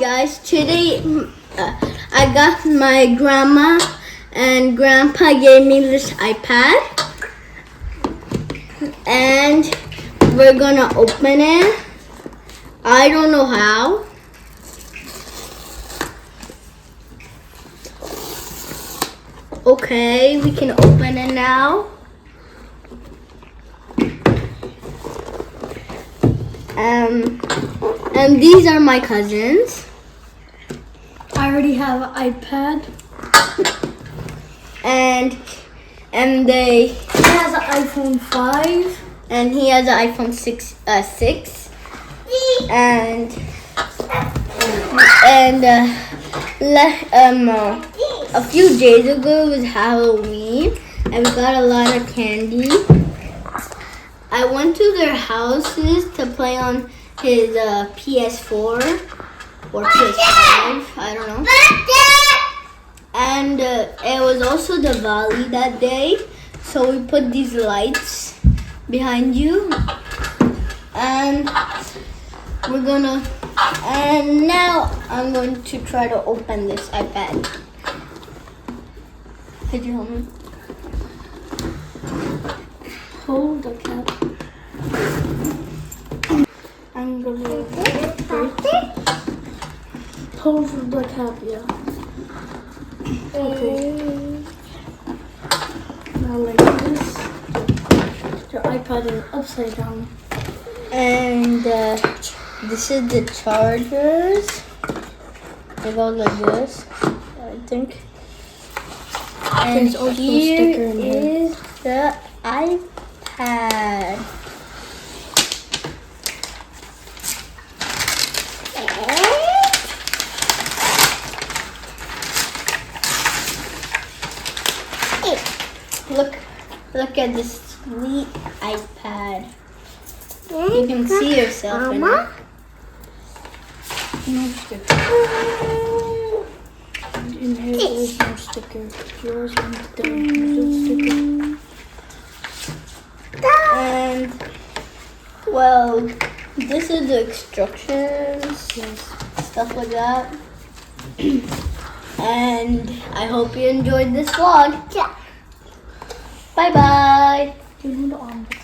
Guys, today I got my grandma and grandpa gave me this iPad and we're gonna open it. I don't know how. Okay, we can open it now. And these are my cousins. I already have an iPad. And He has an iPhone 5. and he has an iPhone 6 and a few days ago was Halloween and we got a lot of candy. I went to their houses to play on his PS4 or PS5, I don't know. And it was also Diwali that day, so we put these lights behind you. And now I'm going to try to open this iPad. Could you help me? Hold the cap. I'm gonna Hold the cap, yeah. Okay. Now like this. Your iPad is upside down. And this is the chargers. They go like this, I think. And There's also a here sticker in here. is the iPad. Look at this sweet iPad. You can see yourself in it. No sticker. And in here there's no sticker. Yours and there's a sticker. And well, this is the instructions, Yes. stuff like that. And I hope you enjoyed this vlog. Bye bye. You know the arm button.